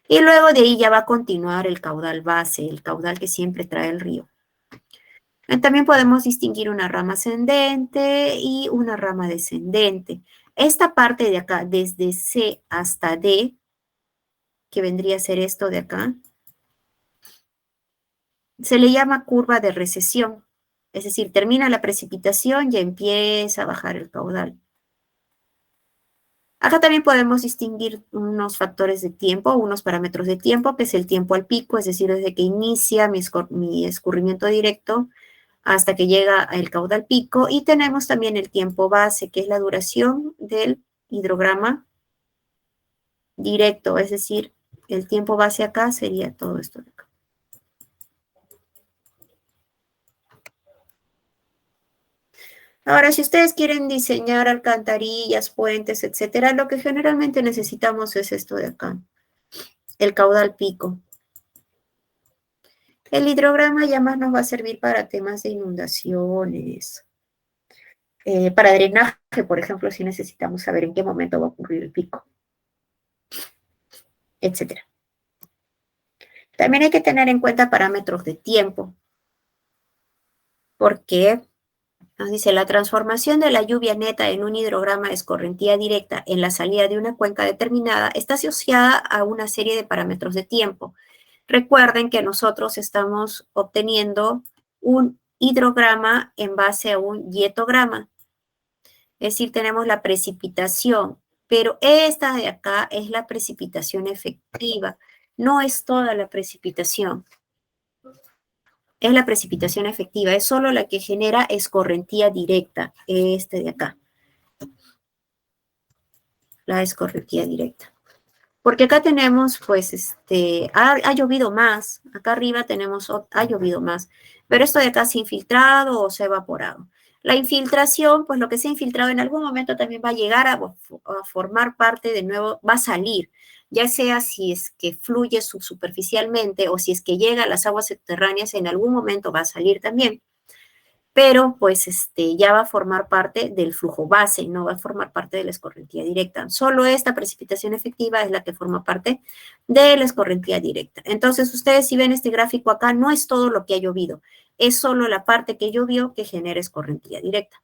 Y luego de ahí ya va a continuar el caudal base, el caudal que siempre trae el río. También podemos distinguir una rama ascendente y una rama descendente. Esta parte de acá, desde C hasta D, que vendría a ser esto de acá, se le llama curva de recesión. Es decir, termina la precipitación y empieza a bajar el caudal. Acá también podemos distinguir unos factores de tiempo, unos parámetros de tiempo, que es el tiempo al pico, es decir, desde que inicia mi escurrimiento directo hasta que llega el caudal pico. Y tenemos también el tiempo base, que es la duración del hidrograma directo, es decir, el tiempo base acá sería todo esto de acá. Ahora, si ustedes quieren diseñar alcantarillas, puentes, etcétera, lo que generalmente necesitamos es esto de acá, el caudal pico. El hidrograma ya más nos va a servir para temas de inundaciones, para drenaje, por ejemplo, si necesitamos saber en qué momento va a ocurrir el pico, etcétera. También hay que tener en cuenta parámetros de tiempo, porque nos dice, la transformación de la lluvia neta en un hidrograma de escorrentía directa en la salida de una cuenca determinada está asociada a una serie de parámetros de tiempo. Recuerden que nosotros estamos obteniendo un hidrograma en base a un dietograma. Es decir, tenemos la precipitación, pero esta de acá es la precipitación efectiva. No es toda la precipitación. Es la precipitación efectiva, es solo la que genera escorrentía directa, este de acá, la escorrentía directa. Porque acá tenemos, pues, ha llovido más, acá arriba tenemos, ha llovido más, pero esto de acá se ha infiltrado o se ha evaporado. La infiltración, pues lo que se ha infiltrado en algún momento también va a llegar a formar parte de nuevo, va a salir, ya sea si es que fluye superficialmente o si es que llega a las aguas subterráneas, en algún momento va a salir también. Pero pues ya va a formar parte del flujo base, no va a formar parte de la escorrentía directa. Solo esta precipitación efectiva es la que forma parte de la escorrentía directa. Entonces, ustedes si ven este gráfico acá, no es todo lo que ha llovido, es solo la parte que llovió que genera escorrentía directa.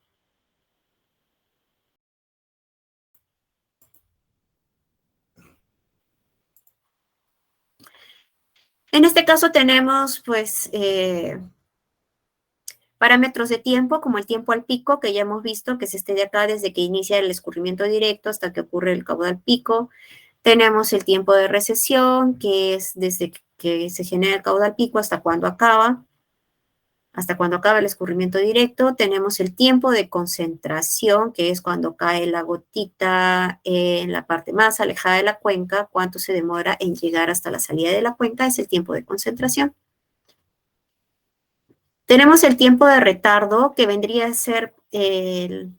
En este caso tenemos, pues, parámetros de tiempo, como el tiempo al pico, que ya hemos visto, que es este de acá, desde que inicia el escurrimiento directo hasta que ocurre el caudal pico. Tenemos el tiempo de recesión, que es desde que se genera el caudal pico hasta cuando acaba el escurrimiento directo. Tenemos el tiempo de concentración, que es cuando cae la gotita en la parte más alejada de la cuenca, cuánto se demora en llegar hasta la salida de la cuenca, es el tiempo de concentración. Tenemos el tiempo de retardo, que vendría a ser el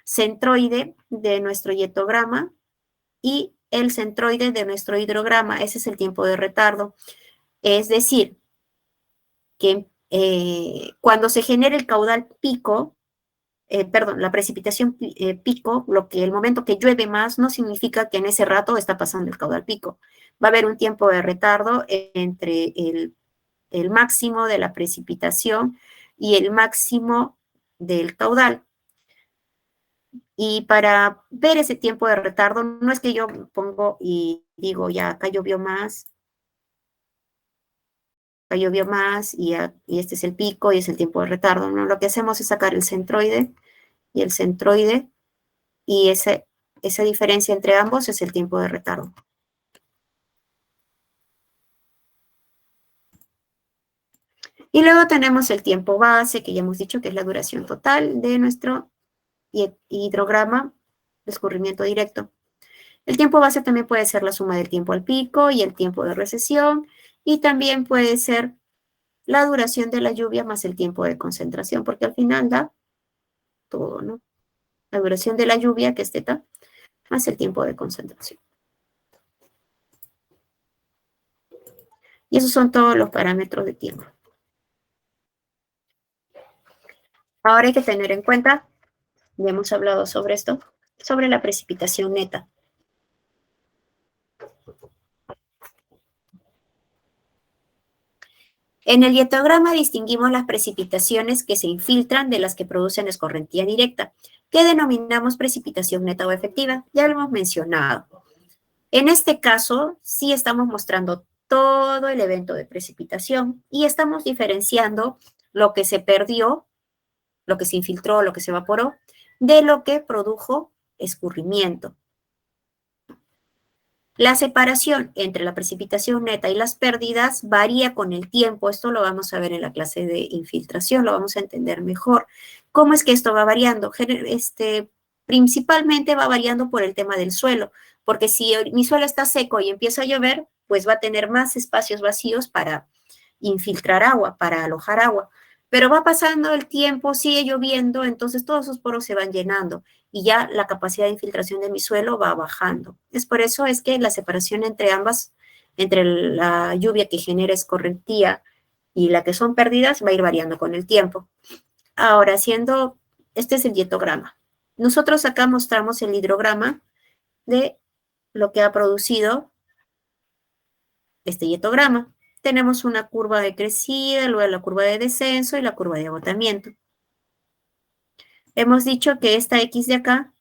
centroide de nuestro dietograma y el centroide de nuestro hidrograma. Ese es el tiempo de retardo. Es decir, que cuando se genera el caudal pico, la precipitación pico, el momento que llueve más, no significa que en ese rato está pasando el caudal pico. Va a haber un tiempo de retardo entre el máximo de la precipitación y el máximo del caudal. Y para ver ese tiempo de retardo, no es que yo pongo y digo, ya acá llovió más y este es el pico y es el tiempo de retardo. No, lo que hacemos es sacar el centroide y el centroide y esa diferencia entre ambos es el tiempo de retardo. Y luego tenemos el tiempo base, que ya hemos dicho que es la duración total de nuestro hidrograma de escurrimiento directo. El tiempo base también puede ser la suma del tiempo al pico y el tiempo de recesión, y también puede ser la duración de la lluvia más el tiempo de concentración, porque al final da todo, ¿no? La duración de la lluvia, que es teta, más el tiempo de concentración. Y esos son todos los parámetros de tiempo. Ahora hay que tener en cuenta, ya hemos hablado sobre esto, sobre la precipitación neta. En el dietograma distinguimos las precipitaciones que se infiltran de las que producen escorrentía directa, que denominamos precipitación neta o efectiva. Ya lo hemos mencionado. En este caso, sí estamos mostrando todo el evento de precipitación y estamos diferenciando lo que se perdió, lo que se infiltró, lo que se evaporó, de lo que produjo escurrimiento. La separación entre la precipitación neta y las pérdidas varía con el tiempo. Esto lo vamos a ver en la clase de infiltración, lo vamos a entender mejor. ¿Cómo es que esto va variando? Principalmente va variando por el tema del suelo, porque si mi suelo está seco y empieza a llover, pues va a tener más espacios vacíos para infiltrar agua, para alojar agua. Pero va pasando el tiempo, sigue lloviendo, entonces todos esos poros se van llenando y ya la capacidad de infiltración de mi suelo va bajando. Es por eso es que la separación entre ambas, entre la lluvia que genera escorrentía y la que son pérdidas, va a ir variando con el tiempo. Ahora, este es el dietograma. Nosotros acá mostramos el hidrograma de lo que ha producido este dietograma. tenemos una curva de crecida, luego la curva de descenso y la curva de agotamiento. Hemos dicho que esta X de acá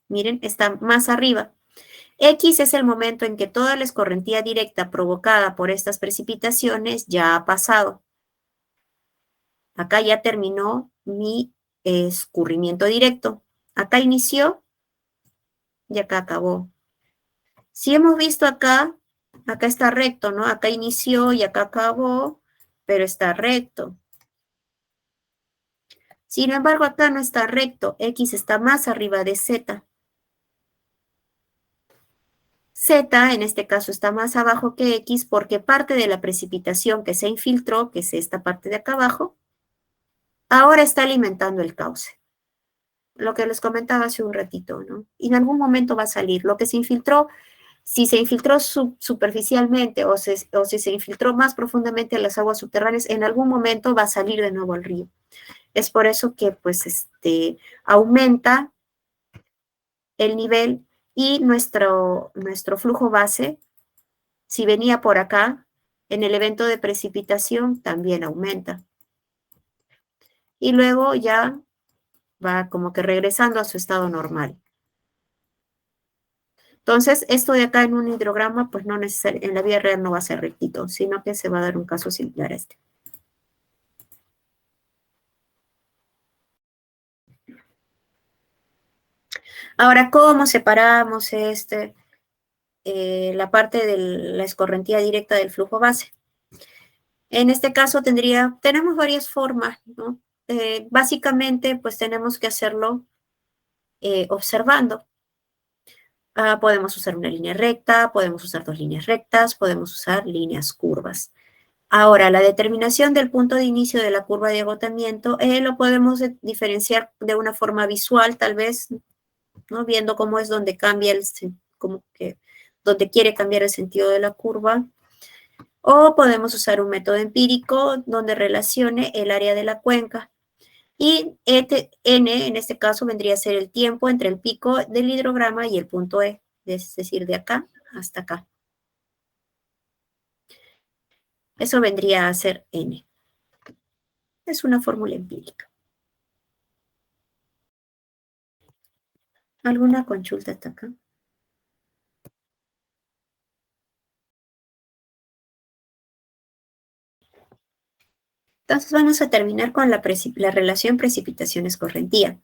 miren, está más arriba. X es el momento en que toda la escorrentía directa provocada por estas precipitaciones ya ha pasado. Acá ya terminó mi escurrimiento directo. Acá inició y acá acabó. Si hemos visto acá, acá está recto, ¿no? Acá inició y acá acabó, pero está recto. Sin embargo, acá no está recto. X está más arriba de Z. Z, en este caso, está más abajo que X porque parte de la precipitación que se infiltró, que es esta parte de acá abajo, ahora está alimentando el cauce. Lo que les comentaba hace un ratito, ¿no? Y en algún momento va a salir. Lo que se infiltró, si se infiltró superficialmente o si se infiltró más profundamente a las aguas subterráneas, en algún momento va a salir de nuevo al río. Es por eso que, pues, aumenta el nivel y nuestro flujo base, si venía por acá, en el evento de precipitación también aumenta. Y luego ya va como que regresando a su estado normal. Entonces, esto de acá en un hidrograma, pues no necesariamente, en la vida real no va a ser rectito, sino que se va a dar un caso similar a este. Ahora, ¿cómo separamos la parte de la escorrentía directa del flujo base? En este caso tenemos varias formas, ¿no? Básicamente, pues tenemos que hacerlo observando. Podemos usar una línea recta, podemos usar dos líneas rectas, podemos usar líneas curvas. Ahora, la determinación del punto de inicio de la curva de agotamiento lo podemos diferenciar de una forma visual, tal vez, ¿no? Viendo cómo es donde cambia donde quiere cambiar el sentido de la curva. O podemos usar un método empírico donde relacione el área de la cuenca. Y N, en este caso, vendría a ser el tiempo entre el pico del hidrograma y el punto E, es decir, de acá hasta acá. Eso vendría a ser N. Es una fórmula empírica. ¿Alguna consulta hasta acá? Entonces vamos a terminar con la relación precipitación-escorrentía.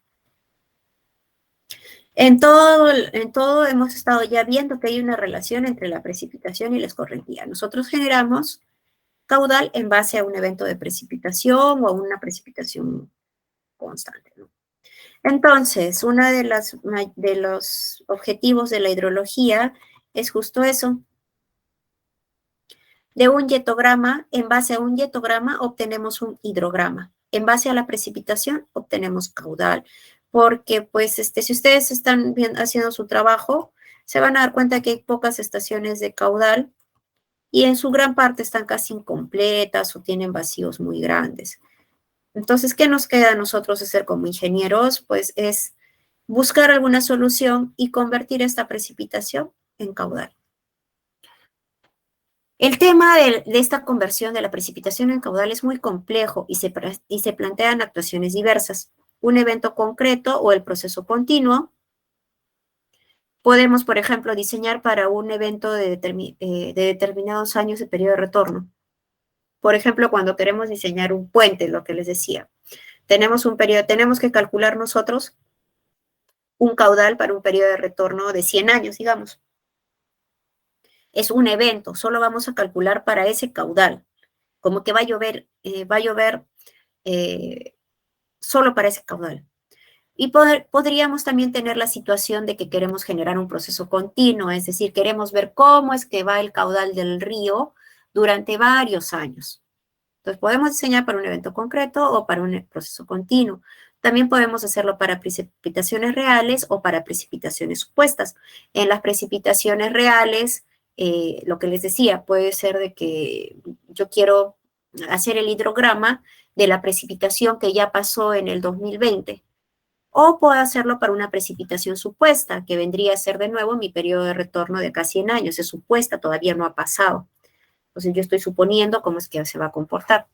En todo hemos estado ya viendo que hay una relación entre la precipitación y la escorrentía. Nosotros generamos caudal en base a un evento de precipitación o a una precipitación constante, ¿no? Entonces, uno de los objetivos de la hidrología es justo eso. De un yetograma, en base a un yetograma obtenemos un hidrograma. En base a la precipitación obtenemos caudal. Porque, pues, si ustedes están haciendo su trabajo, se van a dar cuenta que hay pocas estaciones de caudal y en su gran parte están casi incompletas o tienen vacíos muy grandes. Entonces, ¿qué nos queda a nosotros hacer como ingenieros? Pues es buscar alguna solución y convertir esta precipitación en caudal. El tema de esta conversión de la precipitación en caudal es muy complejo y se plantean actuaciones diversas. Un evento concreto o el proceso continuo. Podemos, por ejemplo, diseñar para un evento de determinados años de periodo de retorno. Por ejemplo, cuando queremos diseñar un puente, lo que les decía. Tenemos que calcular nosotros un caudal para un periodo de retorno de 100 años, digamos. Es un evento, solo vamos a calcular para ese caudal. Como que va a llover solo para ese caudal. Y podríamos también tener la situación de que queremos generar un proceso continuo, es decir, queremos ver cómo es que va el caudal del río durante varios años. Entonces, podemos diseñar para un evento concreto o para un proceso continuo. También podemos hacerlo para precipitaciones reales o para precipitaciones supuestas. En las precipitaciones reales, lo que les decía, puede ser de que yo quiero hacer el hidrograma de la precipitación que ya pasó en el 2020. O puedo hacerlo para una precipitación supuesta, que vendría a ser de nuevo mi periodo de retorno de casi 100 años. Es supuesta, todavía no ha pasado. Entonces yo estoy suponiendo cómo es que se va a comportar.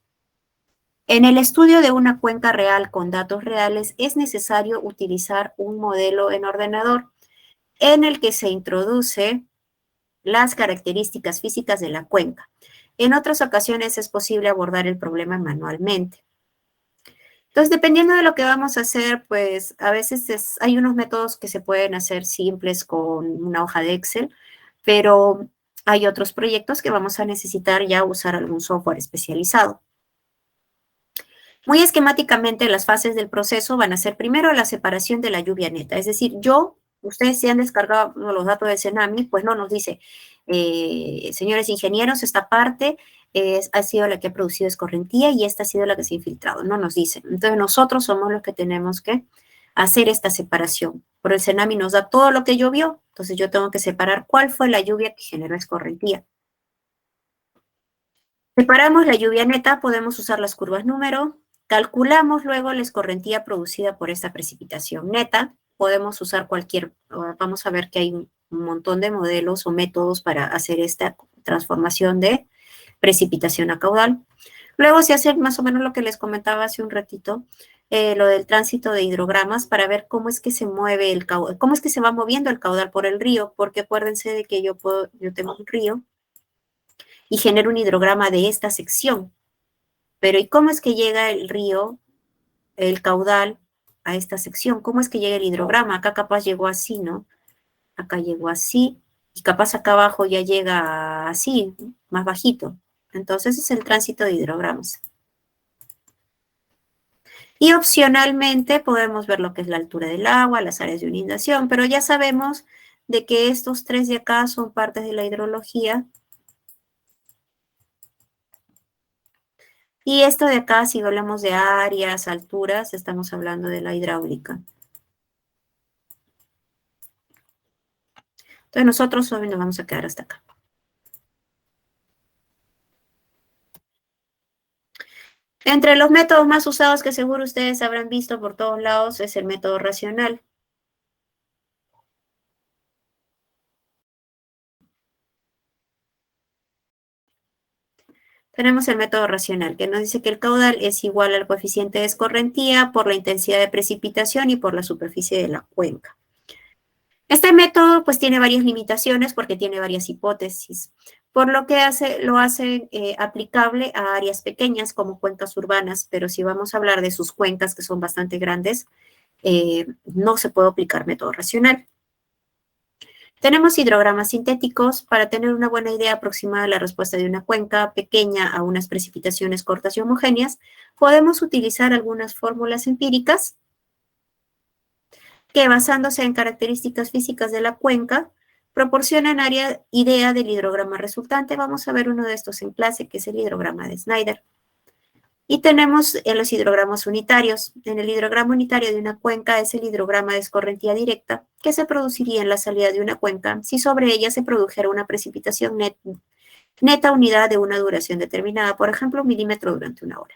En el estudio de una cuenca real con datos reales es necesario utilizar un modelo en ordenador en el que se introduce las características físicas de la cuenca. En otras ocasiones es posible abordar el problema manualmente. Entonces, dependiendo de lo que vamos a hacer, pues a veces hay unos métodos que se pueden hacer simples con una hoja de Excel, pero hay otros proyectos que vamos a necesitar ya usar algún software especializado. Muy esquemáticamente, las fases del proceso van a ser primero la separación de la lluvia neta, es decir, ustedes se han descargado los datos de Cenami, pues no nos dice, señores ingenieros, esta parte ha sido la que ha producido escorrentía y esta ha sido la que se ha infiltrado, no nos dice. Entonces nosotros somos los que tenemos que hacer esta separación. Por el Cenami nos da todo lo que llovió, entonces yo tengo que separar cuál fue la lluvia que generó escorrentía. Separamos la lluvia neta, podemos usar las curvas número, calculamos luego la escorrentía producida por esta precipitación neta, podemos usar vamos a ver que hay un montón de modelos o métodos para hacer esta transformación de precipitación a caudal. Luego se hace más o menos lo que les comentaba hace un ratito, lo del tránsito de hidrogramas para ver cómo es que se mueve el caudal, cómo es que se va moviendo el caudal por el río, porque acuérdense de que yo tengo un río y genero un hidrograma de esta sección. Pero ¿y cómo es que llega el río, el caudal, a esta sección? ¿Cómo es que llega el hidrograma? Acá capaz llegó así, ¿no? Acá llegó así, y capaz acá abajo ya llega así, más bajito. Entonces es el tránsito de hidrogramas. Y opcionalmente podemos ver lo que es la altura del agua, las áreas de inundación, pero ya sabemos de que estos tres de acá son partes de la hidrología. Y esto de acá, si hablamos de áreas, alturas, estamos hablando de la hidráulica. Entonces nosotros hoy nos vamos a quedar hasta acá. Entre los métodos más usados que seguro ustedes habrán visto por todos lados es el método racional. Tenemos el método racional, que nos dice que el caudal es igual al coeficiente de escorrentía por la intensidad de precipitación y por la superficie de la cuenca. Este método pues tiene varias limitaciones porque tiene varias hipótesis, por lo que lo hace aplicable a áreas pequeñas como cuencas urbanas, pero si vamos a hablar de sus cuencas que son bastante grandes, no se puede aplicar método racional. Tenemos hidrogramas sintéticos para tener una buena idea aproximada de la respuesta de una cuenca pequeña a unas precipitaciones cortas y homogéneas. Podemos utilizar algunas fórmulas empíricas que, basándose en características físicas de la cuenca, proporcionan idea del hidrograma resultante. Vamos a ver uno de estos en clase, que es el hidrograma de Snyder. Y tenemos los hidrogramas unitarios. En el hidrograma unitario de una cuenca es el hidrograma de escorrentía directa que se produciría en la salida de una cuenca si sobre ella se produjera una precipitación neta unidad de una duración determinada, por ejemplo, 1 milímetro durante una hora.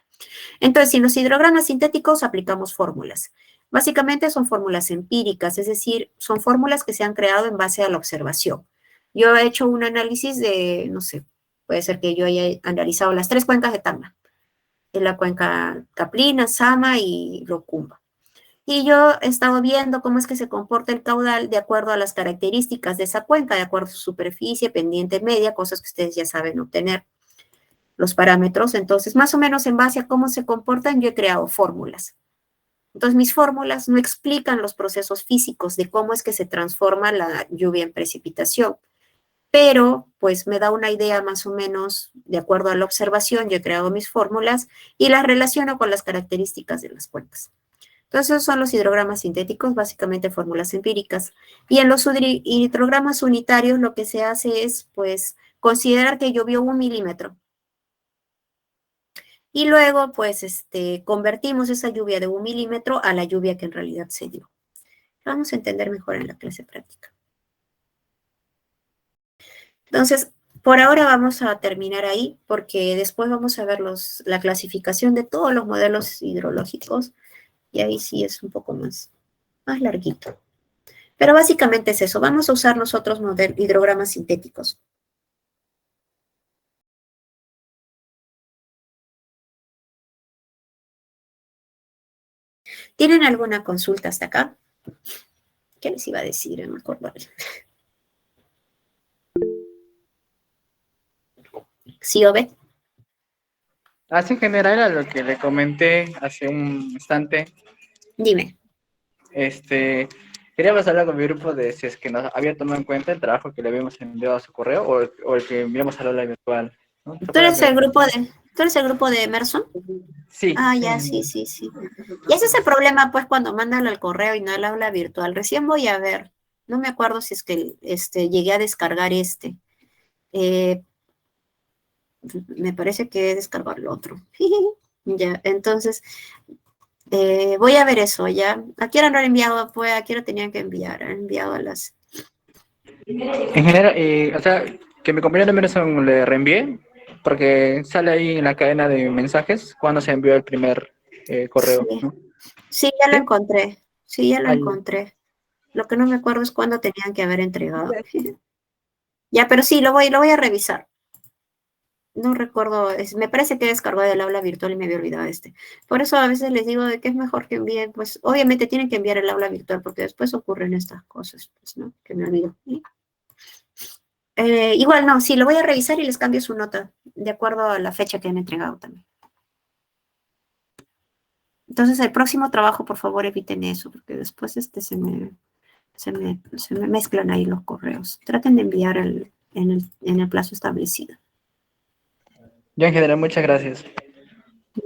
Entonces, en los hidrogramas sintéticos aplicamos fórmulas. Básicamente son fórmulas empíricas, es decir, son fórmulas que se han creado en base a la observación. Yo he hecho un análisis de, no sé, puede ser que yo haya analizado las 3 cuencas de Tacna, en la cuenca Caplina, Sama y Locumba. Y yo he estado viendo cómo es que se comporta el caudal de acuerdo a las características de esa cuenca, de acuerdo a su superficie, pendiente media, cosas que ustedes ya saben obtener, los parámetros. Entonces, más o menos en base a cómo se comportan, yo he creado fórmulas. Entonces, mis fórmulas no explican los procesos físicos de cómo es que se transforma la lluvia en precipitación, pero pues me da una idea más o menos de acuerdo a la observación. Yo he creado mis fórmulas y las relaciono con las características de las cuencas. Entonces, esos son los hidrogramas sintéticos, básicamente fórmulas empíricas. Y en los hidrogramas unitarios lo que se hace es, pues, considerar que llovió 1 milímetro. Y luego, pues, convertimos esa lluvia de 1 milímetro a la lluvia que en realidad se dio. Vamos a entender mejor en la clase práctica. Entonces, por ahora vamos a terminar ahí, porque después vamos a ver la clasificación de todos los modelos hidrológicos, y ahí sí es un poco más más larguito. Pero básicamente es eso. Vamos a usar nosotros hidrogramas sintéticos. ¿Tienen alguna consulta hasta acá? ¿Qué les iba a decir? No me acuerdo. ¿Sí o ve? Así en general era lo que le comenté hace un instante. Dime. Quería pasarla con mi grupo de si es que nos había tomado en cuenta el trabajo que le habíamos enviado a su correo o el que enviamos al aula virtual, ¿no? ¿Tú eres el grupo de Emerson? Sí, Ah, sí. ya, sí, sí, sí. Y ese es el problema, pues, cuando mandan al correo y no al aula virtual. Recién voy a ver. No me acuerdo si es que llegué a descargar este. Eh, Me parece que he descargado el otro. Ya, entonces, voy a ver eso, ya. ¿A qué hora no lo he enviado? Pues, ¿a qué hora tenían que enviar? Han enviado a las... En general, o sea, que mi compañero Emerson le reenvié, porque sale ahí en la cadena de mensajes cuando se envió el primer correo, Sí, ¿no? sí, ya lo ¿Sí? encontré. Sí, ya lo Ahí. encontré. Lo que no me acuerdo es cuándo tenían que haber entregado. Ya, pero sí, lo voy a revisar. No recuerdo, me parece que descargó del aula virtual y me había olvidado este. Por eso a veces les digo de que es mejor que envíen, pues obviamente tienen que enviar el aula virtual porque después ocurren estas cosas, pues, ¿no? Que me olvido. Igual no, sí, lo voy a revisar y les cambio su nota, de acuerdo a la fecha que han entregado también. Entonces, el próximo trabajo, por favor, eviten eso, porque después se me mezclan ahí los correos. Traten de enviar en el plazo establecido. Yo en general, muchas gracias.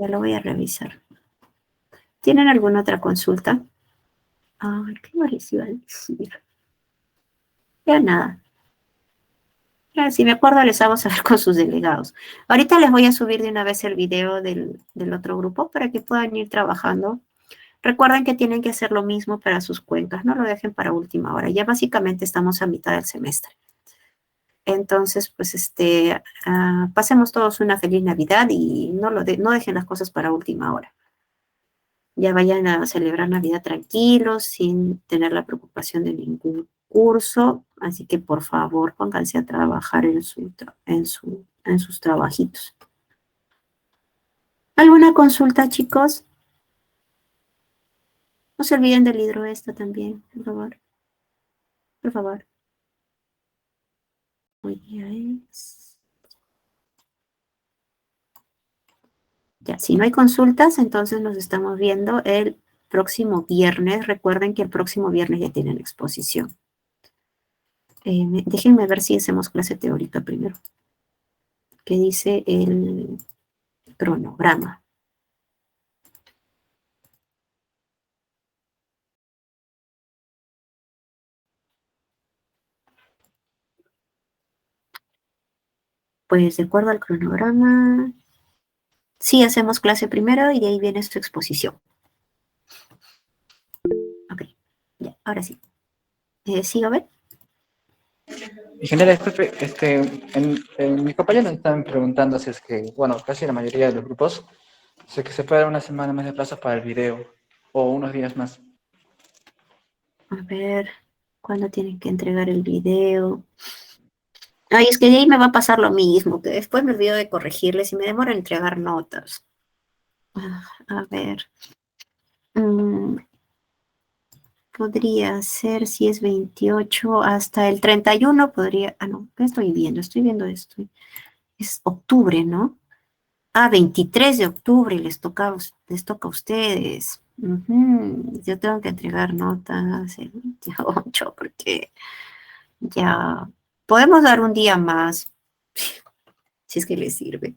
Ya lo voy a revisar. ¿Tienen alguna otra consulta? Ay, ¿qué más les iba a decir? Ya nada. Ya, si me acuerdo, les hago saber con sus delegados. Ahorita les voy a subir de una vez el video del otro grupo para que puedan ir trabajando. Recuerden que tienen que hacer lo mismo para sus cuencas, no lo dejen para última hora. Ya básicamente estamos a mitad del semestre. Entonces, pues, pasemos todos una feliz Navidad y no dejen las cosas para última hora. Ya vayan a celebrar Navidad tranquilos, sin tener la preocupación de ningún curso. Así que, por favor, pónganse a trabajar en sus trabajitos. ¿Alguna consulta, chicos? No se olviden del libro esta también, por favor. Por favor. Hoy día es... Ya, si no hay consultas, entonces nos estamos viendo el próximo viernes. Recuerden que el próximo viernes ya tienen exposición. Déjenme ver si hacemos clase teórica primero. ¿Qué dice el cronograma? Pues de acuerdo al cronograma, sí hacemos clase primero y de ahí viene su exposición. Ok, ya, ahora sí. ¿Sí, a ver? En general, profe, mis compañeros me están preguntando si es que, bueno, casi la mayoría de los grupos, si es que se puede dar una semana más de plazo para el video o unos días más. A ver, ¿cuándo tienen que entregar el video? Ay, es que de ahí me va a pasar lo mismo, que después me olvido de corregirles y me demoro en entregar notas. A ver. mm, Podría ser, si es 28 hasta el 31 podría... Ah, no, ¿qué estoy viendo? Estoy viendo esto. Es octubre, ¿no? Ah, 23 de octubre les toca a ustedes. Ujú. Yo tengo que entregar notas el 28 porque ya podemos dar un día más, si es que les sirve.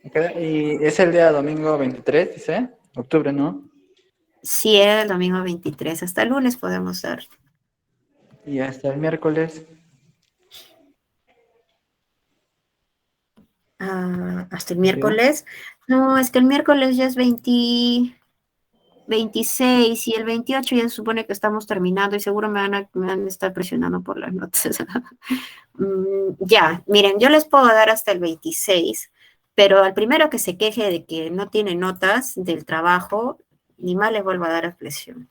Ok, y es el día domingo 23, dice, octubre, ¿no? Si era el domingo 23, hasta el lunes podemos dar. Y hasta el miércoles. Hasta el 21. miércoles. No, es que el miércoles ya es 26 y el 28 ya se supone que estamos terminando y seguro me van a estar presionando por las notas. Ya, miren, yo les puedo dar hasta el 26, pero al primero que se queje de que no tiene notas del trabajo, ni más les vuelvo a dar afiliación.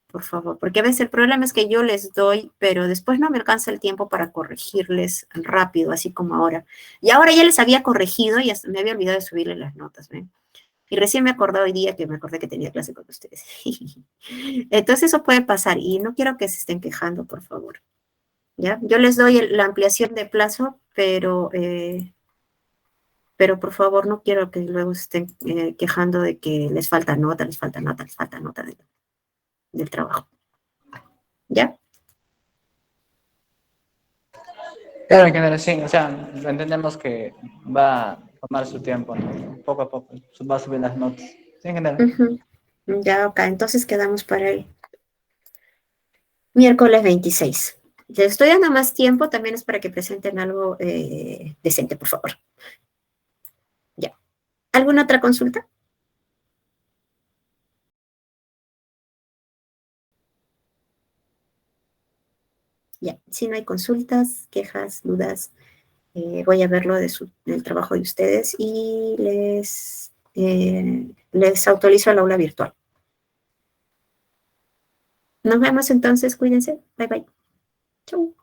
Por favor, porque a veces el problema es que yo les doy, pero después no me alcanza el tiempo para corregirles rápido, así como ahora. Y ahora ya les había corregido y hasta me había olvidado de subirles las notas, ¿ven? Y recién me acordé hoy día que me acordé que tenía clase con ustedes. Entonces eso puede pasar y no quiero que se estén quejando, por favor. ¿Ya? Yo les doy la ampliación de plazo, pero por favor no quiero que luego se estén quejando de que les falta nota, les falta nota, les falta nota del trabajo. ¿Ya? Claro, en general, sí, o sea, entendemos que va a tomar su tiempo, ¿no? Poco a poco, va a subir las notas. Sí, en general. Ujú. Ya, ok, entonces quedamos para el miércoles 26. Les estoy dando más tiempo, también es para que presenten algo decente, por favor. Ya. ¿Alguna otra consulta? Ya, si no hay consultas, quejas, dudas, voy a ver lo del trabajo de ustedes y les autorizo al aula virtual. Nos vemos entonces, cuídense. Bye, bye. Chau.